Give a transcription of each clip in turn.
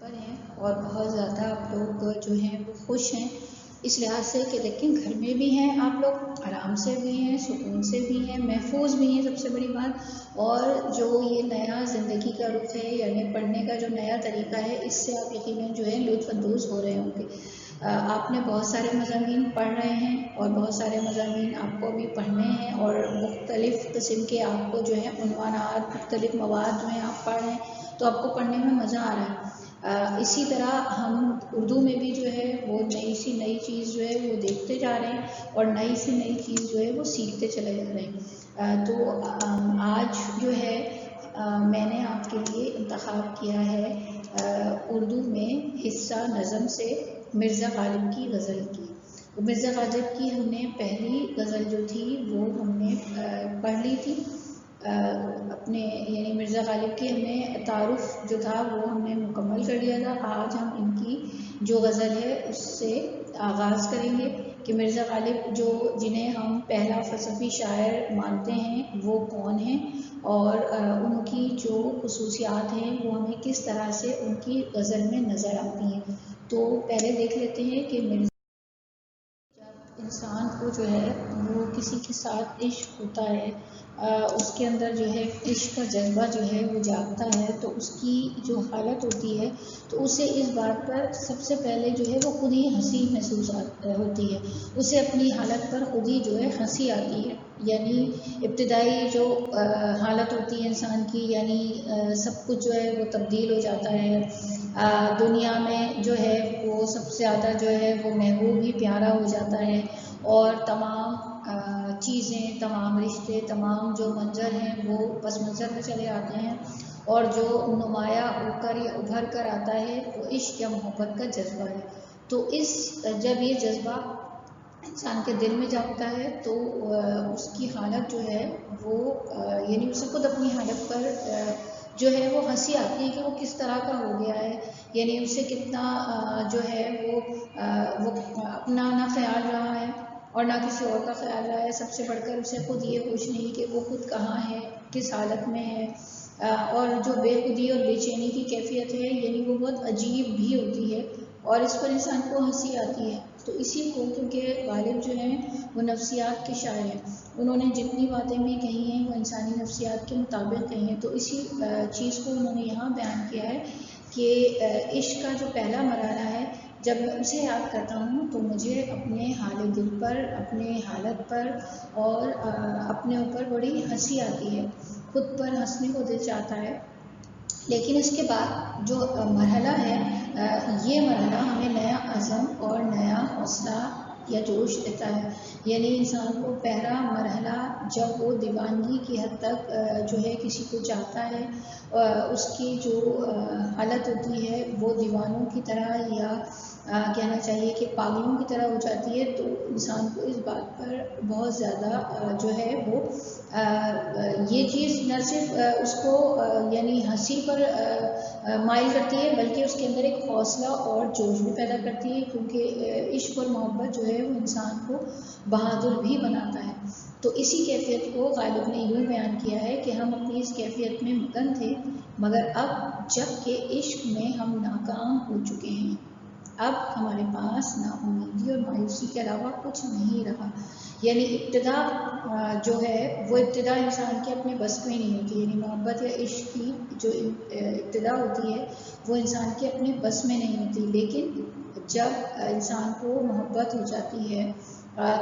پر ہیں اور بہت زیادہ آپ لوگ جو ہیں وہ خوش ہیں اس لحاظ سے کہ لیکن گھر میں بھی ہیں آپ لوگ آرام سے بھی ہیں، سکون سے بھی ہیں، محفوظ بھی ہیں سب سے بڑی بات، اور جو یہ نیا زندگی کا رخ ہے یعنی پڑھنے کا جو نیا طریقہ ہے اس سے آپ یقیناً جو ہے لطف اندوز ہو رہے ہوں گے۔ آپ نے بہت سارے مضامین پڑھ رہے ہیں اور بہت سارے مضامین آپ کو ابھی پڑھنے ہیں اور مختلف قسم کے آپ کو جو ہے عنوانات، مختلف مواد جو ہیں آپ پڑھ رہے ہیں تو آپ کو پڑھنے میں مزہ آ رہا ہے۔ اسی طرح ہم اردو میں بھی جو ہے وہ نئی سی نئی چیز جو ہے وہ دیکھتے جا رہے ہیں اور نئی سی نئی چیز جو ہے وہ سیکھتے چلے جا رہے ہیں۔ تو آج جو ہے میں نے آپ کے لیے انتخاب کیا ہے اردو میں حصہ نظم سے مرزا غالب کی غزل کی۔ مرزا غالب کی ہم نے پہلی غزل جو تھی وہ ہم نے پڑھ لی تھی اپنے، یعنی مرزا غالب کی ہم نے تعارف جو تھا وہ ہم نے مکمل کر لیا تھا۔ آج ہم ان کی جو غزل ہے اس سے آغاز کریں گے کہ مرزا غالب جنہیں ہم پہلا فلسفی شاعر مانتے ہیں وہ کون ہیں اور ان کی جو خصوصیات ہیں وہ ہمیں کس طرح سے ان کی غزل میں نظر آتی ہیں۔ تو پہلے دیکھ لیتے ہیں کہ مرزا جب انسان کو جو ہے وہ کسی کے ساتھ عشق ہوتا ہے، اس کے اندر جو ہے عشق کا جذبہ جو ہے وہ جاگتا ہے تو اس کی جو حالت ہوتی ہے تو اسے اس بات پر سب سے پہلے جو ہے وہ خود ہی ہنسی محسوس ہوتی ہے، اسے اپنی حالت پر خود ہی جو ہے ہنسی آتی ہے۔ یعنی ابتدائی جو حالت ہوتی ہے انسان کی، یعنی سب کچھ جو ہے وہ تبدیل ہو جاتا ہے، دنیا میں جو ہے وہ سب سے زیادہ جو ہے وہ محبوب ہی پیارا ہو جاتا ہے اور تمام چیزیں، تمام رشتے، تمام جو منظر ہیں وہ پس منظر میں چلے آتے ہیں اور جو نمایاں ہو کر یا ابھر کر آتا ہے وہ عشق یا محبت کا جذبہ ہے۔ تو جب یہ جذبہ انسان کے دل میں جاتا ہے تو اس کی حالت جو ہے وہ یعنی اسے خود اپنی حالت پر جو ہے وہ ہنسی آتی ہے کہ وہ کس طرح کا ہو گیا ہے، یعنی اسے کتنا جو ہے وہ اپنا نہ خیال رہا ہے اور نہ کسی اور کا خیال رہا ہے، سب سے بڑھ کر اسے خود یہ ہوش نہیں کہ وہ خود کہاں ہے، کس حالت میں ہے، اور جو بے خودی اور بے چینی کی کیفیت ہے یعنی وہ بہت عجیب بھی ہوتی ہے اور اس پر انسان کو ہنسی آتی ہے۔ تو اسی کو کیونکہ غالب جو ہیں وہ نفسیات کے شاعر ہیں، انہوں نے جتنی باتیں بھی کہی ہیں وہ انسانی نفسیات کے مطابق کہی ہیں، تو اسی چیز کو انہوں نے یہاں بیان کیا ہے کہ عشق کا جو پہلا مرحلہ ہے جب میں اسے یاد کرتا ہوں تو مجھے اپنے حال دل پر، اپنے حالت پر اور اپنے اوپر بڑی ہنسی آتی ہے، خود پر ہنسنے کو دل چاہتا ہے۔ لیکن اس کے بعد جو مرحلہ ہے یہ مرحلہ ہمیں نیا عزم اور نیا حوصلہ یا جوش دیتا ہے، یعنی انسان کو پہلا مرحلہ جب وہ دیوانگی کی حد تک جو ہے کسی کو چاہتا ہے، اس کی جو حالت ہوتی ہے وہ دیوانوں کی طرح یا کہنا چاہیے کہ پاگلوں کی طرح ہو جاتی ہے، تو انسان کو اس بات پر بہت زیادہ جو ہے وہ یہ چیز نہ صرف اس کو یعنی ہنسی پر مائل کرتی ہے بلکہ اس کے اندر ایک حوصلہ اور جوش بھی پیدا کرتی ہے، کیونکہ عشق اور محبت جو ہے وہ انسان کو بہادر بھی بناتا ہے۔ تو اسی کیفیت کو غالب نے یوں بیان کیا ہے کہ ہم اپنی اس کیفیت میں مگن تھے مگر اب جب کہ عشق میں ہم ناکام ہو چکے ہیں، اب ہمارے پاس نا امیدی اور مایوسی کے علاوہ کچھ نہیں رہا۔ یعنی ابتدا جو ہے وہ ابتدا انسان کے اپنے بس میں نہیں ہوتی، یعنی محبت یا عشق کی جو ابتدا ہوتی ہے وہ انسان کے اپنے بس میں نہیں ہوتی، لیکن جب انسان کو محبت ہو جاتی ہے،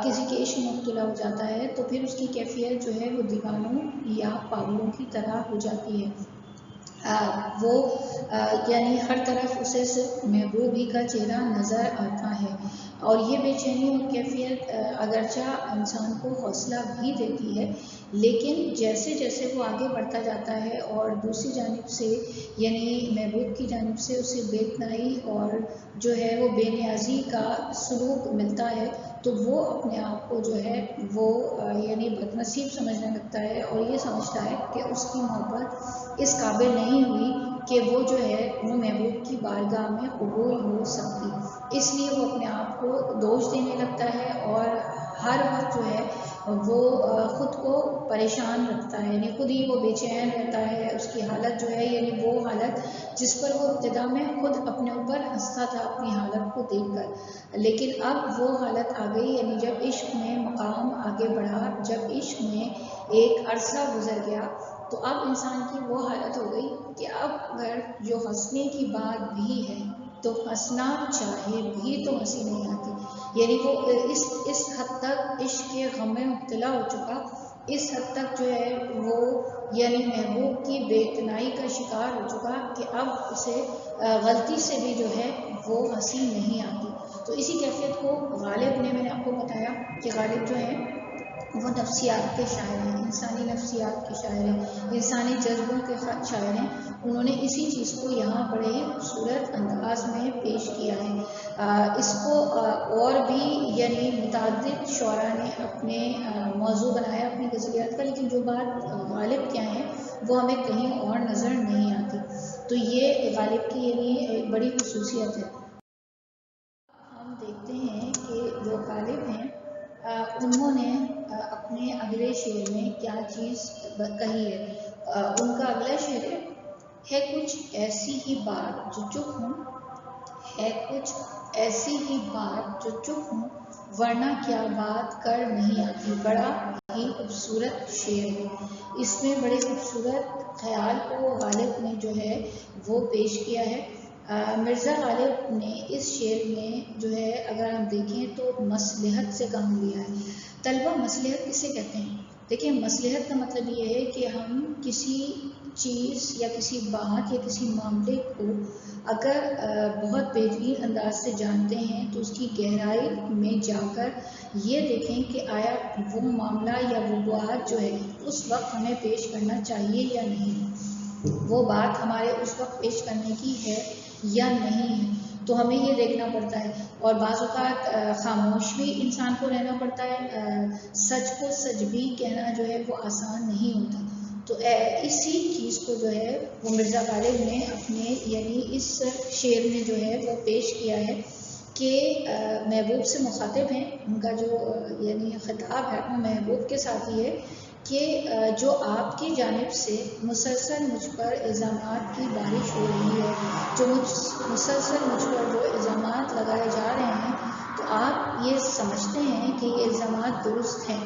کسی کے عشق میں مبتلا ہو جاتا ہے تو پھر اس کی کیفیت جو ہے وہ دیوانوں یا پاگلوں کی طرح ہو جاتی ہے، وہ یعنی ہر طرف اسے صرف محبوب ہی کا چہرہ نظر آتا ہے، اور یہ بے چینی اور کیفیت اگرچہ انسان کو حوصلہ بھی دیتی ہے لیکن جیسے جیسے وہ آگے بڑھتا جاتا ہے اور دوسری جانب سے یعنی محبوب کی جانب سے اسے بے اتنائی اور جو ہے وہ بے نیازی کا سلوک ملتا ہے تو وہ اپنے آپ کو جو ہے وہ یعنی بد نصیب سمجھنے لگتا ہے اور یہ سمجھتا ہے کہ اس کی محبت اس قابل نہیں ہوئی کہ وہ جو ہے وہ محبوب کی بارگاہ میں قبول ہو سکتی، اس لیے وہ اپنے آپ کو دوش دینے لگتا ہے اور ہر وقت جو ہے وہ خود کو پریشان رکھتا ہے، یعنی خود ہی وہ بے چین رہتا ہے، اس کی حالت جو ہے یعنی وہ حالت جس پر وہ ابتدا میں خود اپنے اوپر ہنستا تھا اپنی حالت کو دیکھ کر، لیکن اب وہ حالت آ گئی، یعنی جب عشق میں مقام آگے بڑھا، جب عشق میں ایک عرصہ گزر گیا تو اب انسان کی وہ حالت ہو گئی کہ اب اگر جو ہنسنے کی بات بھی ہے تو ہنسنا چاہے بھی تو ہنسی نہیں آتی، یعنی وہ اس حد تک عشق کے غم میں مبتلا ہو چکا، اس حد تک جو ہے وہ یعنی محبوب کی بے اعتنائی کا شکار ہو چکا کہ اب اسے غلطی سے بھی جو ہے وہ ہنسی نہیں آتی۔ تو اسی کیفیت کو غالب نے، میں نے آپ کو بتایا کہ غالب جو ہے وہ نفسیات کے شاعر ہیں، انسانی نفسیات کے شاعر ہیں، انسانی جذبوں کے شاعر ہیں، انہوں نے اسی چیز کو یہاں بڑے خوبصورت انداز میں پیش کیا ہے۔ اس کو اور بھی یعنی متعدد شعراء نے اپنے موضوع بنایا اپنی غزلیات کا، لیکن جو بات غالب کیا ہے وہ ہمیں کہیں اور نظر نہیں آتی، تو یہ غالب کی یعنی ایک بڑی خصوصیت ہے۔ ہم دیکھتے ہیں کہ جو غالب ہیں انہوں نے اپنے اگلے شعر میں کیا چیز کہی ہے۔ ان کا اگلا شعر ہے کچھ ایسی ہی بات جو چپ ہوں، ہے کچھ ایسی ہی بات جو چپ ہوں، ورنہ کیا بات کر نہیں آتی۔ بڑا ہی خوبصورت شعر ہے، اس میں بڑے خوبصورت خیال کو غالب نے جو ہے وہ پیش کیا ہے۔ مرزا غالب نے اس شعر میں جو ہے اگر ہم دیکھیں تو مصلحت سے کام لیا ہے۔ طلبہ مصلحت کسے کہتے ہیں؟ دیکھیں مصلحت کا مطلب یہ ہے کہ ہم کسی چیز یا کسی بات یا کسی معاملے کو اگر بہت بہترین انداز سے جانتے ہیں تو اس کی گہرائی میں جا کر یہ دیکھیں کہ آیا وہ معاملہ یا وہ بات جو ہے اس وقت ہمیں پیش کرنا چاہیے یا نہیں، وہ بات ہمارے اس وقت پیش کرنے کی ہے یا نہیں ہے، تو ہمیں یہ دیکھنا پڑتا ہے۔ اور بعض اوقات خاموش بھی انسان کو رہنا پڑتا ہے، سچ کو سچ بھی کہنا جو ہے وہ آسان نہیں ہوتا، تو اسی چیز کو جو ہے وہ مرزا غالب نے اپنے یعنی اس شعر میں جو ہے وہ پیش کیا ہے کہ محبوب سے مخاطب ہیں، ان کا جو یعنی خطاب ہے وہ محبوب کے ساتھ ہی ہے کہ جو آپ کی جانب سے مسلسل مجھ پر الزامات کی بارش ہو رہی ہے، جو مسلسل مجھ پر جو الزامات لگائے جا رہے ہیں تو آپ یہ سمجھتے ہیں کہ یہ الزامات درست ہیں،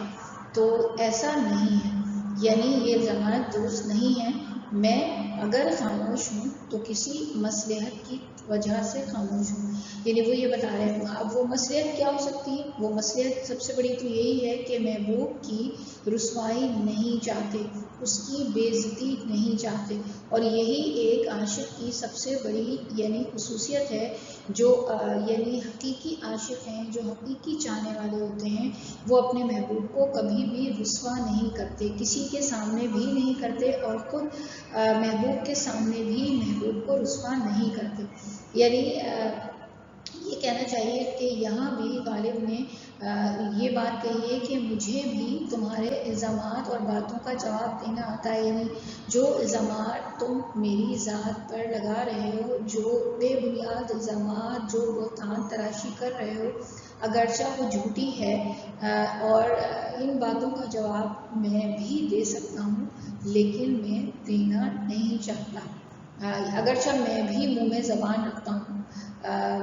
تو ایسا نہیں ہے، یعنی یہ الزامات درست نہیں ہیں، میں اگر خاموش ہوں تو کسی مصلحت کی وجہ سے خاموش ہوں، یعنی وہ یہ بتا رہے ہیں۔ اب وہ مصلحت کیا ہو سکتی ہے؟ وہ مصلحت سب سے بڑی تو یہی ہے کہ محبوب کی رسوائی نہیں چاہتے، اس کی بے عزتی نہیں چاہتے، اور یہی ایک عاشق کی سب سے بڑی یعنی خصوصیت ہے، جو یعنی حقیقی عاشق ہیں، جو حقیقی چاہنے والے ہوتے ہیں، وہ اپنے محبوب کو کبھی بھی رسوا نہیں کرتے، کسی کے سامنے بھی نہیں کرتے، اور خود محبوب کے سامنے بھی محبوب کو رسوا نہیں کرتے، یعنی یہ کہنا چاہیے کہ یہاں بھی غالب نے یہ بات کہی ہے کہ مجھے بھی تمہارے الزامات اور باتوں کا جواب دینا آتا ہے، یعنی جو الزامات تم میری ذات پر لگا رہے ہو، جو بے بنیاد الزامات، جو بہتان تراشی کر رہے ہو، اگرچہ وہ جھوٹی ہے اور ان باتوں کا جواب میں بھی دے سکتا ہوں، لیکن میں دینا نہیں چاہتا، اگرچہ میں بھی منہ میں زبان رکھتا ہوں۔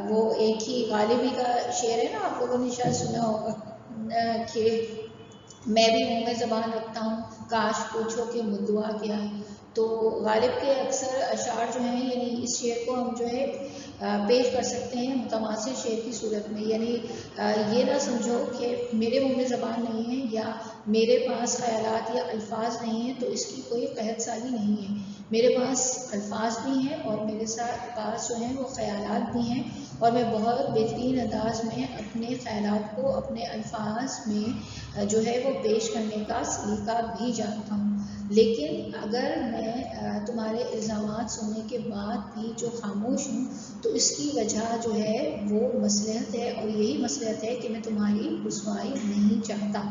وہ ایک ہی غالبی کا شعر ہے نا، آپ لوگوں نے شاید سنا ہوگا کہ میں بھی منہ میں زبان رکھتا ہوں، کاش پوچھو کہ مدعا کیا ہے، تو غالب کے اکثر اشعار جو ہیں یعنی اس شعر کو ہم جو ہے پیش کر سکتے ہیں متماثل شعر کی صورت میں، یعنی یہ نہ سمجھو کہ میرے منہ میں زبان نہیں ہے یا میرے پاس خیالات یا الفاظ نہیں ہیں تو اس کی کوئی قحط سالی نہیں ہے، میرے پاس الفاظ بھی ہیں اور میرے پاس جو ہیں وہ خیالات بھی ہیں، اور میں بہت بہترین انداز میں اپنے خیالات کو اپنے الفاظ میں جو ہے وہ پیش کرنے کا سلیقہ بھی جانتا ہوں، لیکن اگر میں تمہارے الزامات سننے کے بعد بھی جو خاموش ہوں تو اس کی وجہ جو ہے وہ مصلحت ہے، اور یہی مصلحت ہے کہ میں تمہاری رسوائی نہیں چاہتا،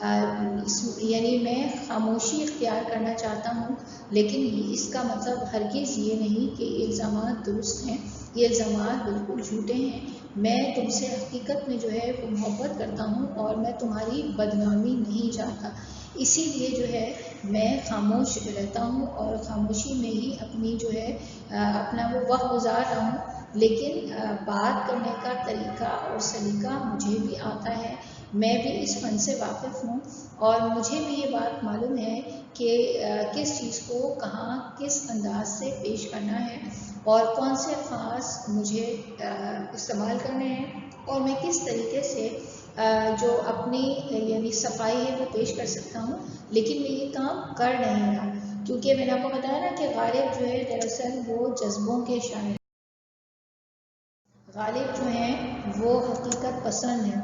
یعنی میں خاموشی اختیار کرنا چاہتا ہوں، لیکن اس کا مطلب ہرگز یہ نہیں کہ یہ الزامات درست ہیں، یہ الزامات بالکل جھوٹے ہیں، میں تم سے حقیقت میں جو ہے وہ محبت کرتا ہوں اور میں تمہاری بدنامی نہیں چاہتا، اسی لیے جو ہے میں خاموش رہتا ہوں اور خاموشی میں ہی اپنی جو ہے اپنا وہ وقت گزار رہا ہوں۔ لیکن بات کرنے کا طریقہ اور سلیقہ مجھے بھی آتا ہے، میں بھی اس فن سے واقف ہوں، اور مجھے بھی یہ بات معلوم ہے کہ کس چیز کو کہاں کس انداز سے پیش کرنا ہے اور کون سے الفاظ مجھے استعمال کرنے ہیں، اور میں کس طریقے سے جو اپنی یعنی صفائی ہے وہ پیش کر سکتا ہوں۔ لیکن میں یہ کام کر نہیں رہا، کیونکہ میں نے آپ کو بتایا نا کہ غالب جو ہے دراصل وہ جذبوں کے شاعر، غالب جو ہیں وہ حقیقت پسند ہیں۔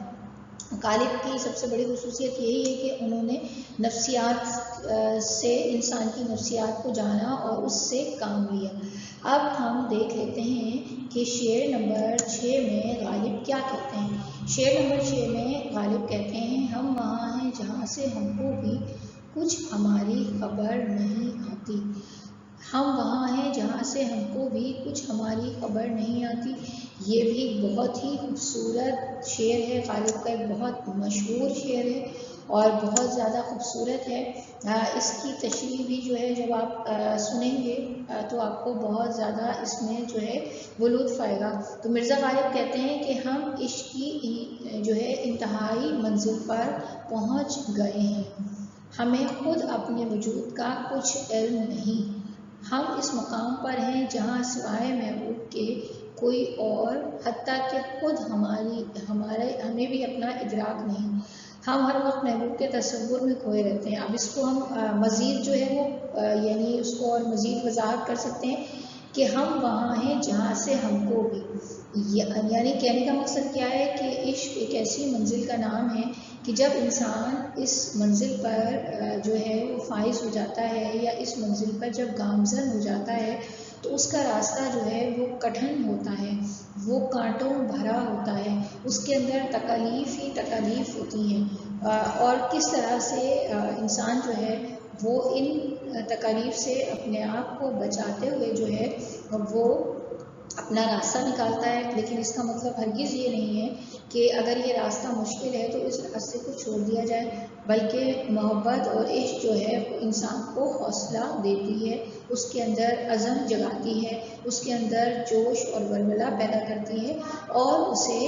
غالب کی سب سے بڑی خصوصیت یہی ہے کہ انہوں نے نفسیات سے انسان کی نفسیات کو جانا اور اس سے کام لیا۔ اب ہم دیکھ لیتے ہیں کہ شعر نمبر 6 میں غالب کیا کہتے ہیں۔ شعر نمبر 6 میں غالب کہتے ہیں، ہم وہاں ہیں جہاں سے ہم کو بھی کچھ ہماری خبر نہیں آتی، ہم وہاں ہیں جہاں سے ہم کو بھی کچھ ہماری خبر نہیں آتی۔ یہ بھی بہت ہی خوبصورت شعر ہے، غالب کا ایک بہت مشہور شعر ہے اور بہت زیادہ خوبصورت ہے۔ اس کی تشریح بھی جو ہے جب آپ سنیں گے تو آپ کو بہت زیادہ اس میں جو ہے وہ لطف آئے گا۔ تو مرزا غالب کہتے ہیں کہ ہم عشق کی جو ہے انتہائی منزل پر پہنچ گئے ہیں، ہمیں خود اپنے وجود کا کچھ علم نہیں، ہم اس مقام پر ہیں جہاں سوائے محبوب کے کوئی اور، حتیٰ کہ خود ہمیں بھی اپنا ادراک نہیں، ہم ہر وقت محبوب کے تصور میں کھوئے رہتے ہیں۔ اب اس کو ہم مزید جو ہے وہ یعنی اس کو اور مزید وضاحت کر سکتے ہیں کہ ہم وہاں ہیں جہاں سے ہم کو بھی، یعنی کہنے کا مقصد کیا ہے کہ عشق ایک ایسی منزل کا نام ہے کہ جب انسان اس منزل پر جو ہے وہ فائز ہو جاتا ہے یا اس منزل پر جب گامزن ہو جاتا ہے تو اس کا راستہ جو ہے وہ کٹھن ہوتا ہے، وہ کانٹوں بھرا ہوتا ہے، اس کے اندر تکالیف ہی تکالیف ہوتی ہیں، اور کس طرح سے انسان جو ہے وہ ان تکالیف سے اپنے آپ کو بچاتے ہوئے جو ہے وہ اپنا راستہ نکالتا ہے۔ لیکن اس کا مطلب ہرگز یہ نہیں ہے کہ اگر یہ راستہ مشکل ہے تو اس راستے کو چھوڑ دیا جائے، بلکہ محبت اور عشق جو ہے وہ انسان کو حوصلہ دیتی ہے، اس کے اندر عزم جگاتی ہے، اس کے اندر جوش اور ولولہ پیدا کرتی ہے اور اسے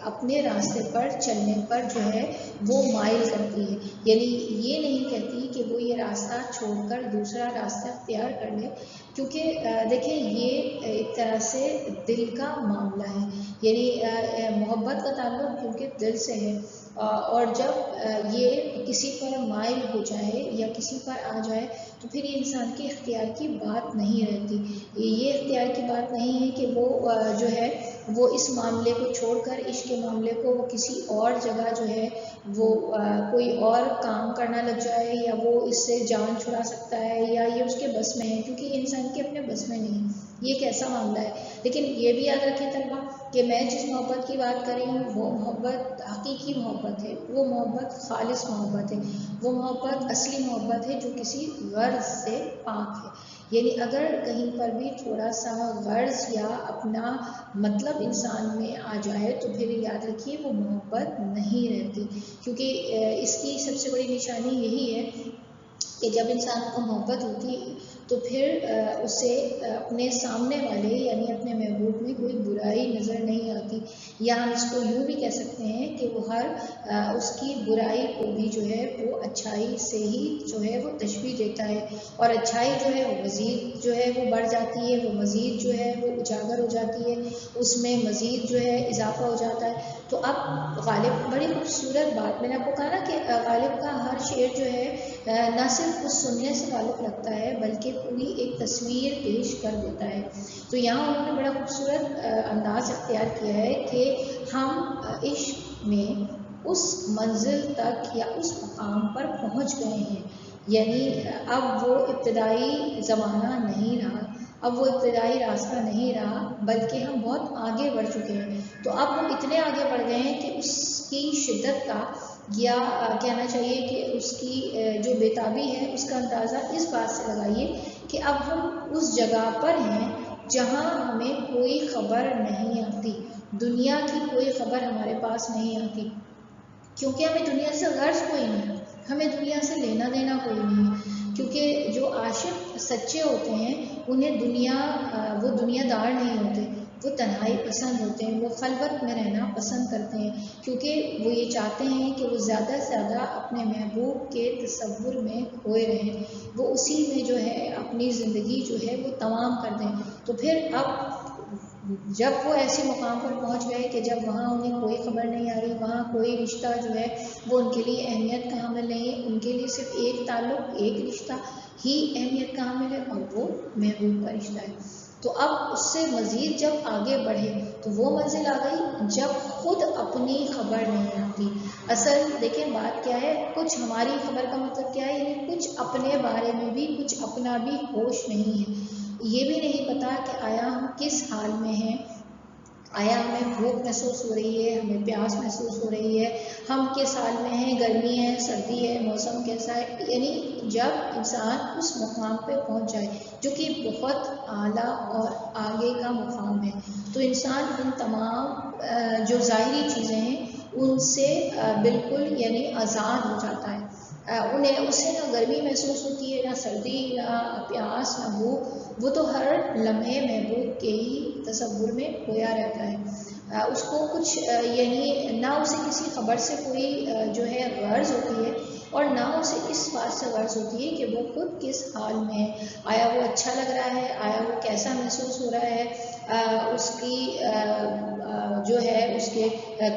اپنے راستے پر چلنے پر جو ہے وہ مائل کرتی ہے۔ یعنی یہ نہیں کہتی کہ وہ یہ راستہ چھوڑ کر دوسرا راستہ اختیار کر لے، کیونکہ دیکھیں یہ ایک طرح سے دل کا معاملہ ہے، یعنی محبت کا تعلق کیونکہ دل سے ہے، اور جب یہ کسی پر مائل ہو جائے یا کسی پر آ جائے تو پھر یہ انسان کے اختیار کی بات نہیں رہتی۔ یہ اختیار کی بات نہیں ہے کہ وہ جو ہے وہ اس معاملے کو چھوڑ کر عشق کے معاملے کو وہ کسی اور جگہ جو ہے وہ کوئی اور کام کرنا لگ جائے، یا وہ اس سے جان چھڑا سکتا ہے یا یہ اس کے بس میں ہے، کیونکہ یہ انسان کے اپنے بس میں نہیں ہے۔ یہ ایک ایسا معاملہ ہے۔ لیکن یہ بھی یاد رکھیں طلبہ کہ میں جس محبت کی بات کر رہی ہوں وہ محبت حقیقی محبت ہے، وہ محبت خالص محبت ہے، وہ محبت اصلی محبت ہے جو کسی غرض سے پاک ہے۔ یعنی اگر کہیں پر بھی تھوڑا سا غرض یا اپنا مطلب انسان میں آ جائے تو پھر یاد رکھیے وہ محبت نہیں رہتی، کیونکہ اس کی سب سے بڑی نشانی یہی ہے کہ جب انسان کو محبت ہوتی ہے تو پھر اسے اپنے سامنے والے یعنی اپنے محبوب میں کوئی برائی نظر نہیں آتی، یا ہم اس کو یوں بھی کہہ سکتے ہیں کہ وہ ہر اس کی برائی کو بھی جو ہے وہ اچھائی سے ہی جو ہے وہ تشبیہ دیتا ہے، اور اچھائی جو ہے وہ مزید جو ہے وہ بڑھ جاتی ہے، وہ مزید جو ہے وہ اجاگر ہو جاتی ہے، اس میں مزید جو ہے اضافہ ہو جاتا ہے۔ تو اب غالب بڑی خوبصورت بات، میں نے آپ کو کہا نا کہ غالب کا ہر شعر جو ہے نہ صرف اس سننے سے تعلق رکھتا ہے بلکہ پوری ایک تصویر پیش کر دیتا ہے۔ تو یہاں انہوں نے بڑا خوبصورت انداز اختیار کیا ہے کہ ہم عشق میں اس منزل تک یا اس مقام پر پہنچ گئے ہیں، یعنی اب وہ ابتدائی زمانہ نہیں رہا، اب وہ ابتدائی راستہ نہیں رہا، بلکہ ہم بہت آگے بڑھ چکے ہیں۔ تو اب ہم اتنے آگے بڑھ گئے ہیں کہ اس کی شدت کا یا کہنا چاہیے کہ اس کی جو بےتابی ہے اس کا اندازہ اس بات سے لگائیے کہ اب ہم اس جگہ پر ہیں جہاں ہمیں کوئی خبر نہیں آتی، دنیا کی کوئی خبر ہمارے پاس نہیں آتی، کیونکہ ہمیں دنیا سے غرض کوئی نہیں، ہمیں دنیا سے لینا دینا کوئی نہیں ہے، کیونکہ جو عاشق سچے ہوتے ہیں انہیں وہ دنیا دار نہیں ہوتے، وہ تنہائی پسند ہوتے ہیں، وہ خلوت میں رہنا پسند کرتے ہیں، کیونکہ وہ یہ چاہتے ہیں کہ وہ زیادہ سے زیادہ اپنے محبوب کے تصور میں کھوئے رہیں، وہ اسی میں جو ہے اپنی زندگی جو ہے وہ تمام کر دیں۔ تو پھر اب جب وہ ایسے مقام پر پہنچ گئے کہ جب وہاں انہیں کوئی خبر نہیں آ رہی، وہاں کوئی رشتہ جو ہے وہ ان کے لیے اہمیت کا حامل نہیں ہے، ان کے لیے صرف ایک تعلق، ایک رشتہ ہی اہمیت کا حامل ہے، اور وہ محبوب کا رشتہ ہے۔ تو اب اس سے مزید جب آگے بڑھے تو وہ منزل آ گئی جب خود اپنی خبر نہیں آتی۔ اصل دیکھیں بات کیا ہے، کچھ ہماری خبر کا مطلب کیا ہے، یعنی کچھ اپنے بارے میں بھی کچھ اپنا بھی ہوش نہیں ہے، یہ بھی نہیں پتا کہ آیا ہم کس حال میں ہیں، آیا ہمیں بھوک محسوس ہو رہی ہے، ہمیں پیاس محسوس ہو رہی ہے، ہم کس حال میں ہیں، گرمی ہے، سردی ہے، موسم کیسا ہے، یعنی جب انسان اس مقام پہ پہنچ جائے جو کہ بہت اعلیٰ اور آگے کا مقام ہے، تو انسان ان تمام جو ظاہری چیزیں ہیں ان سے بالکل یعنی آزاد ہو جاتا ہے، اسے نہ گرمی محسوس ہوتی ہے، نہ سردی، نہ پیاس، نہ بھوک، وہ تو ہر لمحے محبوب کے ہی تصور میں کھویا رہتا ہے، اس کو کچھ یعنی نہ اسے کسی خبر سے کوئی جو ہے غرض ہوتی ہے، اور نہ اسے اس بات سے غرض ہوتی ہے کہ وہ خود کس حال میں ہے، آیا وہ اچھا لگ رہا ہے، آیا وہ کیسا محسوس ہو رہا ہے، اس کی جو ہے اس کے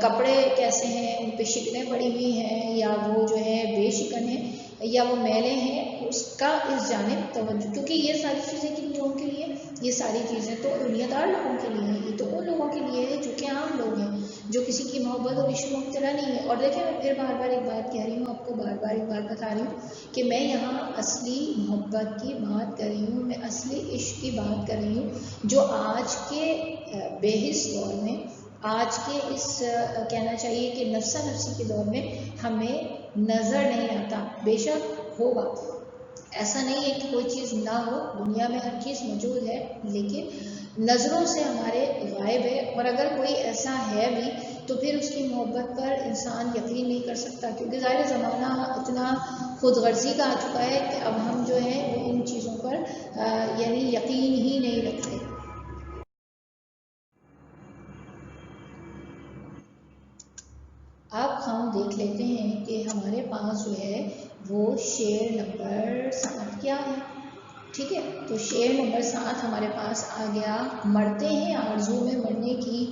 کپڑے کیسے ہیں، ان پہ شکنیں پڑی ہوئی ہیں یا وہ جو ہے بے شکن ہیں یا وہ میلے ہیں، اس کا اس جانب توجہ، کیونکہ یہ ساری چیزیں کن لوگوں کے لیے، یہ ساری چیزیں تو دنیا دار لوگوں کے لیے ہیں، یہ تو ان لوگوں کے لیے ہے جو کہ عام لوگ ہیں، جو کسی کی محبت اور عشق میں مبتلا نہیں ہے۔ اور دیکھیں میں پھر بار بار ایک بات کہہ رہی ہوں، آپ کو بار بار ایک بات بتا رہی ہوں کہ میں یہاں اصلی محبت کی بات کر رہی ہوں، میں اصلی عشق کی بات کر رہی ہوں، جو آج کے بے حس دور میں، آج کے اس کہنا چاہیے کہ نفسا نفسی کے دور میں ہمیں نظر نہیں آتا، بے شک ہوگا، ایسا نہیں ہے کہ کوئی چیز نہ ہو، دنیا میں ہر چیز موجود ہے، لیکن نظروں سے ہمارے غائب ہے، اور اگر کوئی ایسا ہے بھی تو پھر اس کی محبت پر انسان یقین نہیں کر سکتا، کیونکہ ظاہر زمانہ اتنا خود غرضی کا آ چکا ہے کہ اب ہم جو ہیں وہ ان چیزوں پر یعنی یقین ہی نہیں رکھتے۔ اب ہم دیکھ لیتے ہیں کہ ہمارے پاس جو ہے وہ شعر نمبر 7 کیا ہے، ٹھیک ہے، تو شعر نمبر 7 ہمارے پاس آ گیا، مرتے ہیں آرزو میں مرنے کی،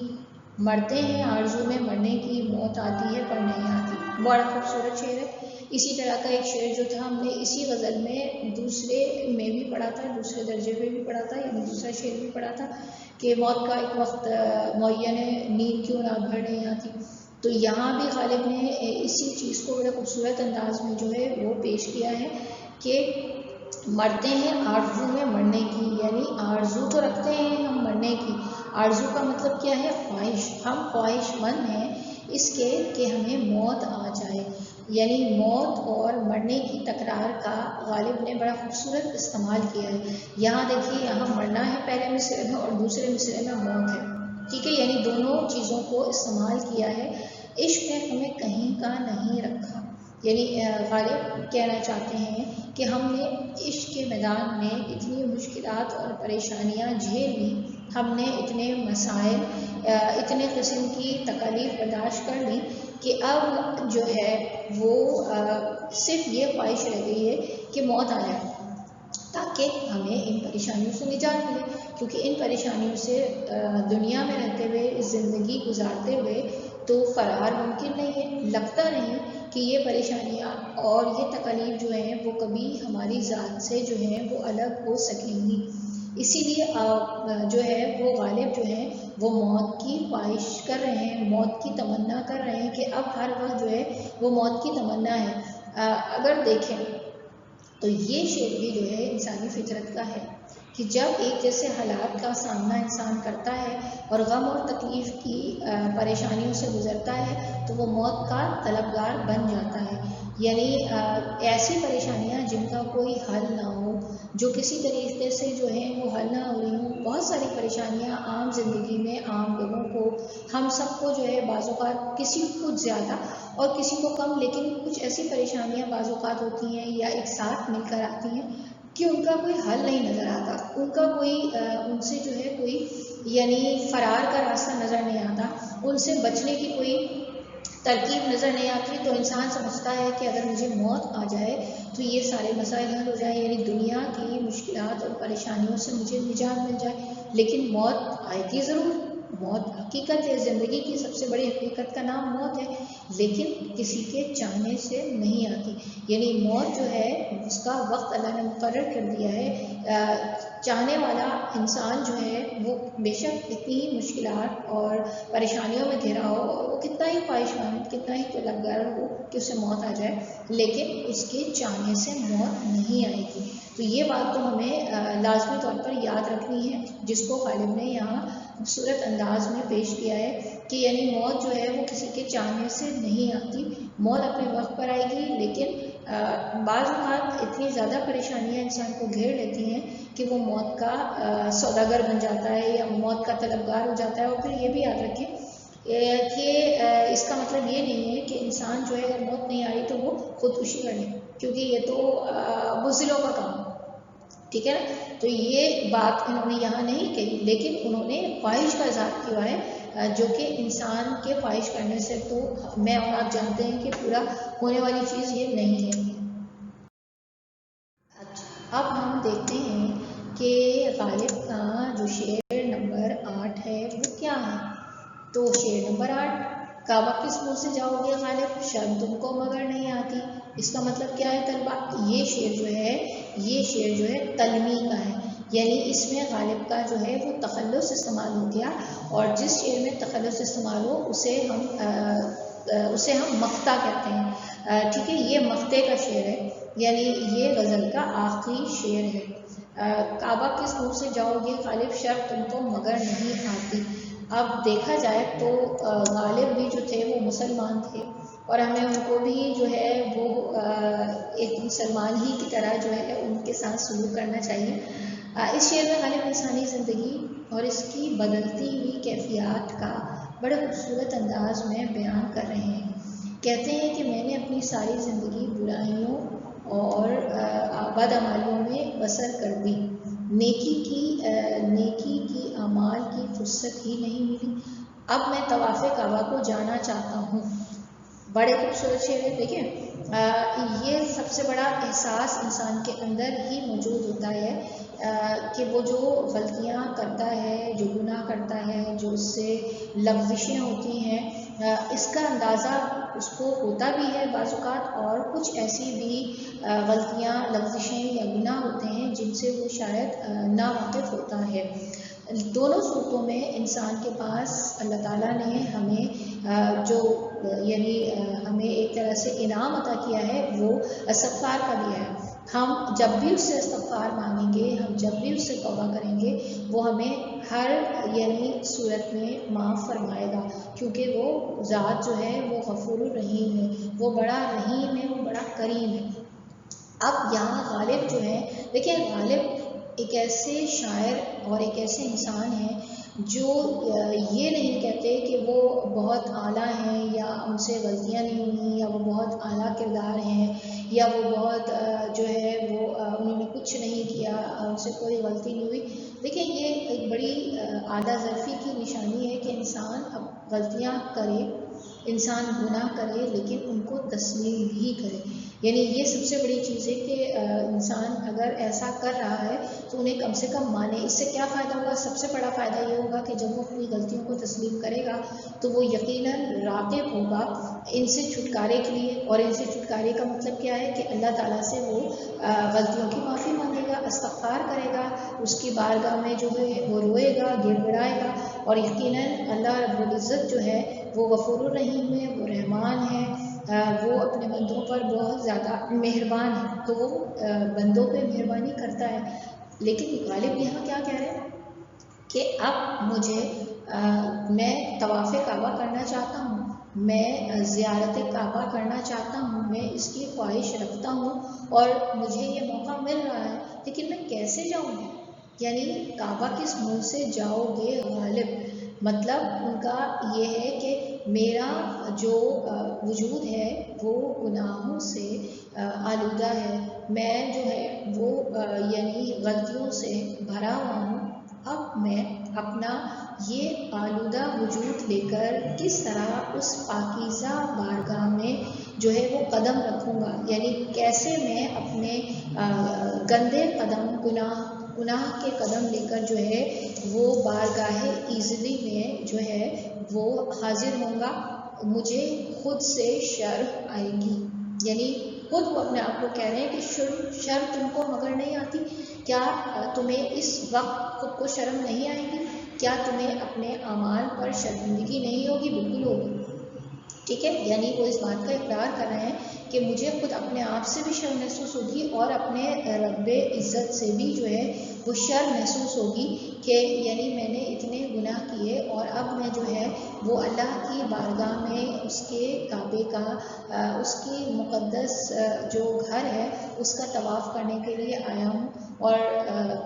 مرتے ہیں آرزو میں مرنے کی، موت آتی ہے پر نہیں آتی، بڑا خوبصورت شعر ہے۔ اسی طرح کا ایک شعر جو تھا ہم نے اسی غزل میں دوسرے میں بھی پڑھا تھا، دوسرے درجے میں بھی پڑھا تھا، یعنی دوسرا شعر بھی پڑھا تھا کہ موت کا ایک وقت معین ہے، نیند کیوں رات بھر نہیں آتی، تو یہاں بھی غالب نے اسی چیز کو بڑے خوبصورت انداز میں جو ہے وہ پیش کیا ہے کہ مرتے ہیں آرزو میں مرنے کی، یعنی آرزو تو رکھتے ہیں ہم مرنے کی، آرزو کا مطلب کیا ہے، خواہش، ہم خواہش مند ہیں اس کے کہ ہمیں موت آ جائے، یعنی موت اور مرنے کی تکرار کا غالب نے بڑا خوبصورت استعمال کیا ہے۔ یہاں دیکھیے، یہاں مرنا ہے پہلے مصرعے میں اور دوسرے مصرعے میں موت ہے، ٹھیک ہے، یعنی دونوں چیزوں کو استعمال کیا ہے، عشق نے ہمیں کہیں کا نہیں رکھا، یعنی غالب کہنا چاہتے ہیں کہ ہم نے عشق کے میدان میں اتنی مشکلات اور پریشانیاں جھیل لی، ہم نے اتنے مسائل، اتنے قسم کی تکالیف برداشت کر لی کہ اب جو ہے وہ صرف یہ خواہش رہ گئی ہے کہ موت آ جائے تاکہ ہمیں ان پریشانیوں سے نجات ملے، کیونکہ ان پریشانیوں سے دنیا میں رہتے ہوئے، زندگی گزارتے ہوئے تو فرار ممکن نہیں ہے، لگتا نہیں کہ یہ پریشانیاں اور یہ تکالیف جو ہیں وہ کبھی ہماری ذات سے جو ہیں وہ الگ ہو سکیں گی، اسی لیے جو ہے وہ غالب جو ہیں وہ موت کی خواہش کر رہے ہیں، موت کی تمنا کر رہے ہیں کہ اب ہر وقت جو ہے وہ موت کی تمنا ہے۔ اگر دیکھیں تو یہ شعر بھی جو ہے انسانی فطرت کا ہے، کہ جب ایک جیسے حالات کا سامنا انسان کرتا ہے اور غم اور تکلیف کی پریشانیوں سے گزرتا ہے تو وہ موت کا طلبگار بن جاتا ہے. یعنی ایسی پریشانیاں جن کا کوئی حل نہ ہو، جو کسی طریقے سے جو ہے وہ حل نہ ہو رہی ہوں. بہت ساری پریشانیاں عام زندگی میں عام لوگوں کو، ہم سب کو جو ہے بعض اوقات کسی کو زیادہ اور کسی کو کم، لیکن کچھ ایسی پریشانیاں بعض اوقات ہوتی ہیں یا ایک ساتھ مل کر آتی ہیں کہ ان کا کوئی حل نہیں نظر آتا، ان کا کوئی ان سے جو ہے کوئی یعنی فرار کا راستہ نظر نہیں آتا، ان سے بچنے کی کوئی ترکیب نظر نہیں آتی. تو انسان سمجھتا ہے کہ اگر مجھے موت آ جائے تو یہ سارے مسائل حل ہو جائیں، یعنی دنیا کی مشکلات اور پریشانیوں سے مجھے نجات مل جائے. لیکن موت آئے گی ضرور، موت حقیقت ہے، زندگی کی سب سے بڑی حقیقت کا نام موت ہے، لیکن کسی کے چاہنے سے نہیں آتی. یعنی موت جو ہے اس کا وقت اللہ نے مقرر کر دیا ہے. چاہنے والا انسان جو ہے وہ بے شک اتنی ہی مشکلات اور پریشانیوں میں گھرا ہو، وہ کتنا ہی خواہش مند، کتنا ہی طلبگار ہو کہ اسے موت آ جائے، لیکن اس کے چاہنے سے موت نہیں آئے گی. تو یہ بات تو ہمیں لازمی طور پر یاد رکھنی ہے، جس کو غالب نے یہاں خوبصورت انداز میں پیش کیا ہے کہ یعنی موت جو ہے وہ کسی کے چاہنے سے نہیں آتی. موت اپنے وقت پر آئے گی، لیکن بعض اوقات اتنی زیادہ پریشانیاں انسان کو گھیر لیتی ہیں کہ وہ موت کا سوداگر بن جاتا ہے یا موت کا طلبگار ہو جاتا ہے. اور پھر یہ بھی یاد رکھیں کہ اس کا مطلب یہ نہیں ہے کہ انسان جو ہے اگر موت نہیں آ رہی تو وہ خودکشی کر لے، کیونکہ یہ تو بزدلوں کا کام، ٹھیک ہے نا. تو یہ بات انہوں نے یہاں نہیں کہی، لیکن انہوں نے خواہش کا اظہار کیا ہے، جو کہ انسان کے خواہش کرنے سے تو میں اور آپ جانتے ہیں کہ پورا ہونے والی چیز یہ نہیں ہے. اچھا، اب ہم دیکھتے ہیں کہ غالب کا جو شعر نمبر 8 ہے وہ کیا ہے. تو شعر نمبر 8، کعبہ کس منہ سے جاؤ گے غالب، شرم تم کو مگر نہیں آتی. اس کا مطلب کیا ہے طلبہ؟ یہ شعر جو ہے تلمی کا ہے، یعنی اس میں غالب کا جو ہے وہ تخلص استعمال ہو گیا، اور جس شعر میں تخلص استعمال ہو اسے ہم مقطع کہتے ہیں. ٹھیک ہے، یہ مقطع کا شعر ہے، یعنی یہ غزل کا آخری شعر ہے. کعبہ کس منہ سے جاؤ گے غالب، شرم تم کو مگر نہیں آتی. اب دیکھا جائے تو غالب بھی جو تھے وہ مسلمان تھے، اور ہمیں ان کو بھی جو ہے وہ ایک مسلمان ہی کی طرح جو ہے ان کے ساتھ سلوک کرنا چاہیے. اس شعر میں غالب انسانی زندگی اور اس کی بدلتی ہوئی کیفیات کا بڑے خوبصورت انداز میں بیان کر رہے ہیں. کہتے ہیں کہ میں نے اپنی ساری زندگی برائیوں اور بدعمالیوں میں بسر کر دی، نیکی کی اعمال کی فرصت ہی نہیں ملی، اب میں طواف کعبہ کو جانا چاہتا ہوں. بڑے خوبصورت شعر ہے. دیکھیں یہ سب سے بڑا احساس انسان کے اندر ہی موجود ہوتا ہے کہ وہ جو غلطیاں کرتا ہے، جو گناہ کرتا ہے، جو اس سے لغزشیں ہوتی ہیں، اس کا اندازہ اس کو ہوتا بھی ہے بعض اوقات، اور کچھ ایسی بھی غلطیاں، لغزشیں یا گناہ ہوتے ہیں جن سے وہ شاید ناواقف ہوتا ہے. دونوں صورتوں میں انسان کے پاس اللہ تعالیٰ نے ہمیں جو یعنی ہمیں ایک طرح سے انعام عطا کیا ہے وہ استغفار کا دیا ہے. ہم جب بھی اس سے استغفار مانگیں گے، ہم جب بھی اس سے توبہ کریں گے، وہ ہمیں ہر یعنی صورت میں معاف فرمائے گا، کیونکہ وہ ذات جو ہے وہ غفور الرحیم ہے، وہ بڑا رحیم ہے، وہ بڑا کریم ہے. اب یہاں غالب جو ہے، دیکھیں غالب ایک ایسے شاعر اور ایک ایسے انسان ہیں جو یہ نہیں کہتے کہ وہ بہت اعلیٰ ہیں یا ان سے غلطیاں نہیں ہوئی، یا وہ بہت اعلیٰ کردار ہیں، یا وہ بہت جو ہے وہ انہوں نے کچھ نہیں کیا، ان سے کوئی غلطی نہیں ہوئی. دیکھیں یہ ایک بڑی اعلیٰ ظرفی کی نشانی ہے کہ انسان اب غلطیاں کرے، انسان گناہ کرے، لیکن ان کو تسلیم بھی کرے. یعنی یہ سب سے بڑی چیز ہے کہ انسان اگر ایسا کر رہا ہے تو انہیں کم سے کم مانے. اس سے کیا فائدہ ہوگا؟ سب سے بڑا فائدہ یہ ہوگا کہ جب وہ اپنی غلطیوں کو تسلیم کرے گا تو وہ یقیناً راغب ہوگا ان سے چھٹکارے کے لیے. اور ان سے چھٹکارے کا مطلب کیا ہے کہ اللہ تعالیٰ سے وہ غلطیوں کی معافی مانگے گا، استغفار کرے گا، اس کی بارگاہ میں جو ہے وہ روئے گا، گڑ گڑائے گا. اور یقیناً اللہ رب العزت جو ہے وہ غفور الرحیم ہے، وہ رحمان ہے، وہ اپنے بندوں پر بہت زیادہ مہربان ہے، تو وہ بندوں پہ مہربانی کرتا ہے. لیکن غالب یہاں کیا کہہ رہے ہیں کہ اب مجھے میں طواف کعبہ کرنا چاہتا ہوں، میں زیارت کعبہ کرنا چاہتا ہوں، میں اس کی خواہش رکھتا ہوں اور مجھے یہ موقع مل رہا ہے، لیکن میں کیسے جاؤں گا؟ یعنی کعبہ کس منہ سے جاؤ گے غالب؟ مطلب ان کا یہ ہے کہ میرا جو وجود ہے وہ گناہوں سے آلودہ ہے، میں جو ہے وہ یعنی غلطیوں سے بھرا ہوا ہوں، اب میں اپنا یہ آلودہ وجود لے کر کس طرح اس پاکیزہ بارگاہ میں جو ہے وہ قدم رکھوں گا، یعنی کیسے میں اپنے گندے قدم گناہ کے قدم لے کر جو ہے وہ بارگاہ ایزلی میں جو ہے وہ حاضر ہوں گا، مجھے خود سے شرم آئے گی۔ یعنی خود وہ اپنے آپ کو کہہ رہے ہیں کہ شرم تم کو مگر نہیں آتی کیا؟ تمہیں اس وقت خود کو شرم نہیں آئے گی؟ کیا تمہیں اپنے اعمال پر شرمندگی نہیں ہوگی؟ بالکل ہوگی، ٹھیک ہے۔ یعنی وہ اس بات کا اقرار کر رہے ہیں کہ مجھے خود اپنے آپ سے بھی شرم محسوس ہوگی اور اپنے رب عزت سے بھی جو ہے وہ شرم محسوس ہوگی کہ یعنی میں نے اتنے گناہ کیے اور اب میں جو ہے وہ اللہ کی بارگاہ میں اس کے کعبے کا اس کی مقدس جو گھر ہے اس کا طواف کرنے کے لیے آیا ہوں۔ اور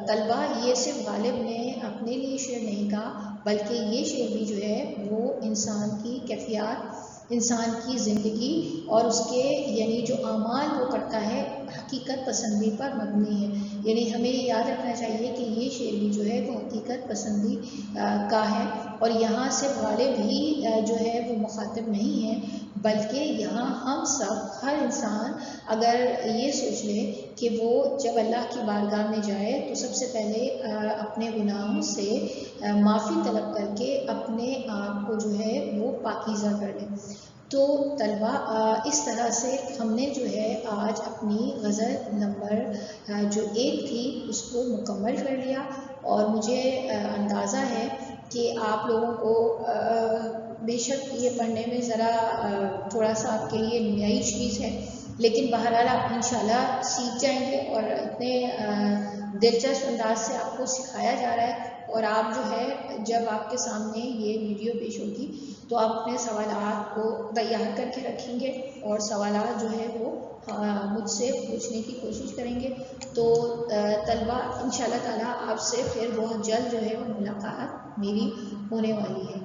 طلبہ یہ صرف غالب نے اپنے لیے شعر نہیں کہا بلکہ یہ شعر بھی جو ہے وہ انسان کی کیفیات، انسان کی زندگی اور اس کے یعنی جو اعمال وہ کرتا ہے حقیقت پسندی پر مبنی ہے۔ یعنی ہمیں یہ یاد رکھنا چاہیے کہ یہ شعر بھی جو ہے وہ حقیقت پسندی کا ہے، اور یہاں صرف غالب ہی جو ہے وہ مخاطب نہیں ہے بلکہ یہاں ہم سب ہر انسان اگر یہ سوچ لے کہ وہ جب اللہ کی بارگاہ میں جائے تو سب سے پہلے اپنے گناہوں سے معافی طلب کر کے اپنے آپ کو جو ہے وہ پاکیزہ کر لے۔ تو طلبہ اس طرح سے ہم نے جو ہے آج اپنی غزل نمبر جو 1 تھی اس کو مکمل کر لیا، اور مجھے اندازہ ہے کہ آپ لوگوں کو بے شک یہ پڑھنے میں ذرا تھوڑا سا آپ کے لیے نئی چیز ہے، لیکن بہرحال آپ انشاءاللہ سیکھ جائیں گے، اور اتنے دلچسپ انداز سے آپ کو سکھایا جا رہا ہے، اور آپ جو ہے جب آپ کے سامنے یہ ویڈیو پیش ہوگی تو آپ اپنے سوالات کو تیار کر کے رکھیں گے اور سوالات جو ہے وہ مجھ سے پوچھنے کی کوشش کریں گے۔ تو طلبہ انشاءاللہ تعالیٰ آپ سے پھر بہت جلد جو ہے وہ ملاقات میری ہونے والی ہے۔